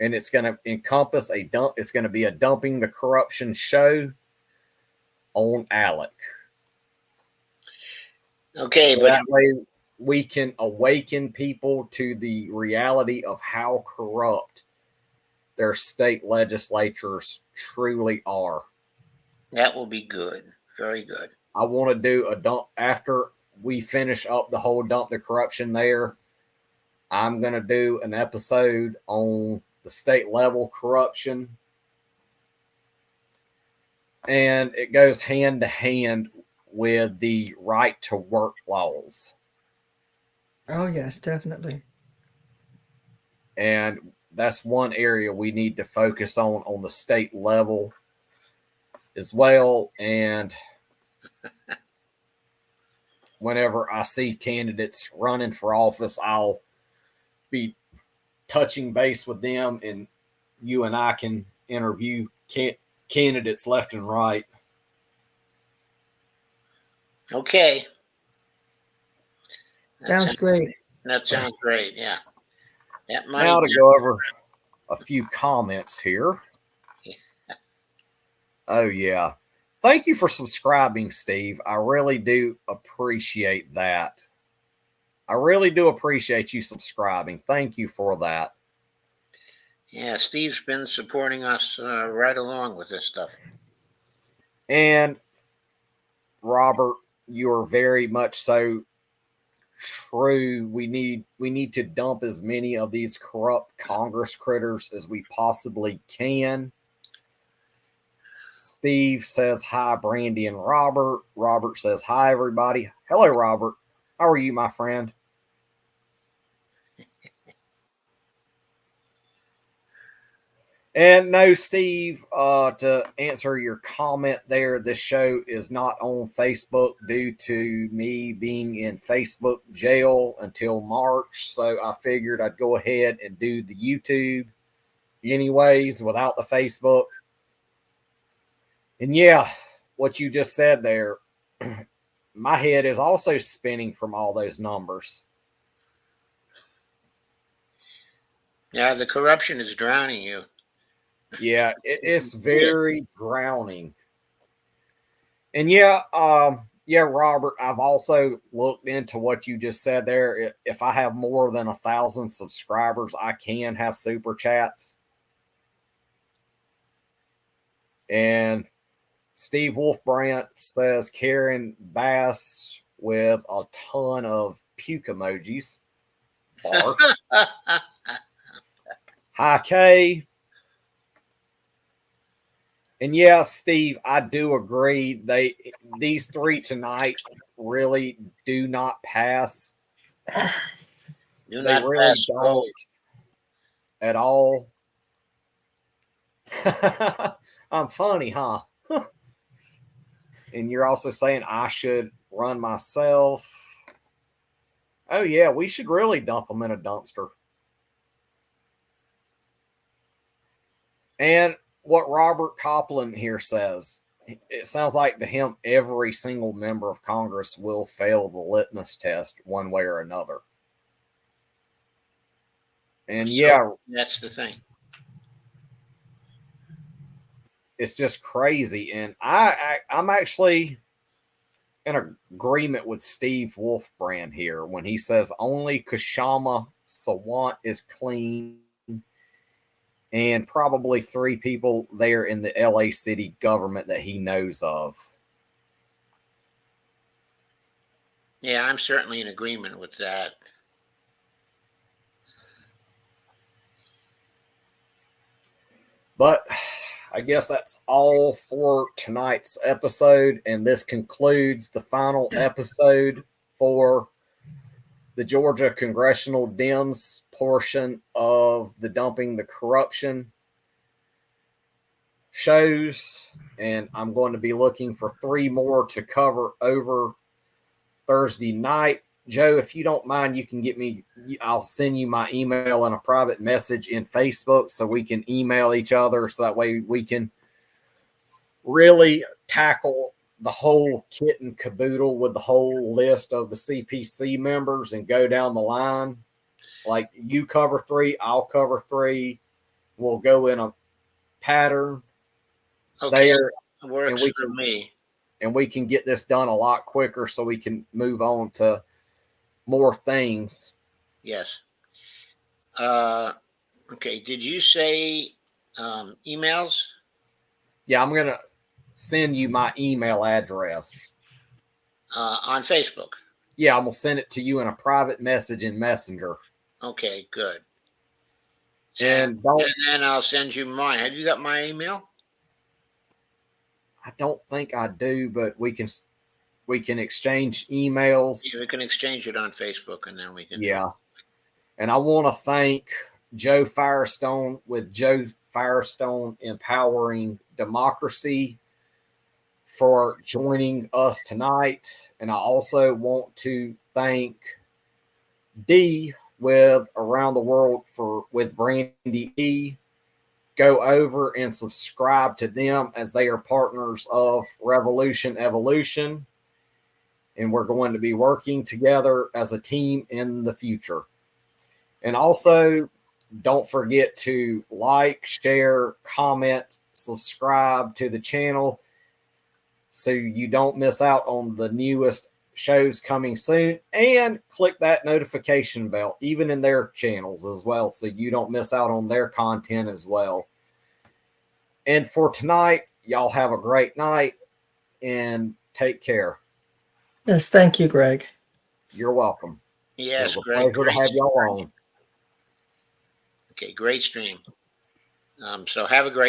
[SPEAKER 1] And it's going to encompass it's going to be a Dumping the Corruption show on Alec.
[SPEAKER 2] Okay,
[SPEAKER 1] so
[SPEAKER 2] but
[SPEAKER 1] that way we can awaken people to the reality of how corrupt their state legislatures truly are.
[SPEAKER 2] that will be good. Very good.
[SPEAKER 1] I want to do a dump after we finish up the whole Dump the Corruption there. I'm going to do an episode on the state level corruption. And it goes hand to hand with the right to work laws.
[SPEAKER 3] Oh, yes, definitely.
[SPEAKER 1] And that's one area we need to focus on the state level as well. And whenever I see candidates running for office, I'll be touching base with them and you and I can interview candidates left and right.
[SPEAKER 2] Okay.
[SPEAKER 3] Sounds great.
[SPEAKER 2] That sounds great. Yeah. That money.
[SPEAKER 1] Now to go over a few comments here. Oh, yeah. Thank you for subscribing, Steve. I really do appreciate that. I really do appreciate you subscribing. Thank you for that.
[SPEAKER 2] Yeah, Steve's been supporting us right along with this stuff.
[SPEAKER 1] And Robert, you're very much so true. We need to dump as many of these corrupt Congress critters as we possibly can. Steve says hi, Brandy and Robert. Robert says hi, everybody. Hello, Robert. How are you, my friend? And no, Steve, to answer your comment there, this show is not on Facebook due to me being in Facebook jail until March. So I figured I'd go ahead and do the YouTube anyways without the Facebook. And yeah, what you just said there, my head is also spinning from all those numbers.
[SPEAKER 2] Yeah, the corruption is drowning you.
[SPEAKER 1] Yeah, it's very drowning. And yeah, Robert, I've also looked into what you just said there. If I have more than 1,000 subscribers, I can have super chats. And Steve Wolfbrandt says Karen Bass with a ton of puke emojis. Barf. Hi, Kay. And yeah, Steve, I do agree. These three tonight really do not pass.
[SPEAKER 2] Do
[SPEAKER 1] They
[SPEAKER 2] not
[SPEAKER 1] really
[SPEAKER 2] pass
[SPEAKER 1] don't at all. I'm funny, huh? And you're also saying I should run myself. Oh yeah, we should really dump them in a dumpster. And what Robert Copland here says, it sounds like to him every single member of Congress will fail the litmus test one way or another. And yeah,
[SPEAKER 2] that's the thing.
[SPEAKER 1] It's just crazy. And I'm actually in agreement with Steve Wolfbrand here when he says only Kshama Sawant is clean and probably 3 people there in the LA city government that he knows of.
[SPEAKER 2] Yeah, I'm certainly in agreement with that.
[SPEAKER 1] But I guess that's all for tonight's episode. And this concludes the final episode for the Georgia Congressional Dems portion of the Dumping the Corruption shows. And I'm going to be looking for 3 more to cover over Thursday night. Joe, if you don't mind, you can get me, I'll send you my email and a private message in Facebook so we can email each other so that way we can really tackle the whole kit and caboodle with the whole list of the CPC members and go down the line. Like you cover 3, I'll cover 3. We'll go in a pattern.
[SPEAKER 2] Okay,
[SPEAKER 1] there,
[SPEAKER 2] works for me.
[SPEAKER 1] And we can get this done a lot quicker so we can move on to more things.
[SPEAKER 2] Yes. Okay. Did you say emails?
[SPEAKER 1] Yeah, I'm going to send you my email address.
[SPEAKER 2] On Facebook?
[SPEAKER 1] Yeah, I'm going to send it to you in a private message in Messenger.
[SPEAKER 2] Okay, good.
[SPEAKER 1] And
[SPEAKER 2] then I'll send you mine. Have you got my email?
[SPEAKER 1] I don't think I do, but we can exchange emails.
[SPEAKER 2] Yeah, we can exchange it on Facebook, and then we can.
[SPEAKER 1] Yeah. And I want to thank Joe Firestone with Joe Firestone Empowering Democracy for joining us tonight. And I also want to thank Dee with Around the World with Brandy E go over and subscribe to them, as they are partners of Revolution Evolution. And we're going to be working together as a team in the future. And also, don't forget to like, share, comment, subscribe to the channel so you don't miss out on the newest shows coming soon, and click that notification bell, even in their channels as well, so you don't miss out on their content as well. And for tonight, y'all have a great night and take care.
[SPEAKER 3] Yes, thank you, Greg.
[SPEAKER 1] You're welcome.
[SPEAKER 2] Yes,
[SPEAKER 1] It was a
[SPEAKER 2] Greg.
[SPEAKER 1] pleasure to have y'all on.
[SPEAKER 2] Okay, great stream. So have a great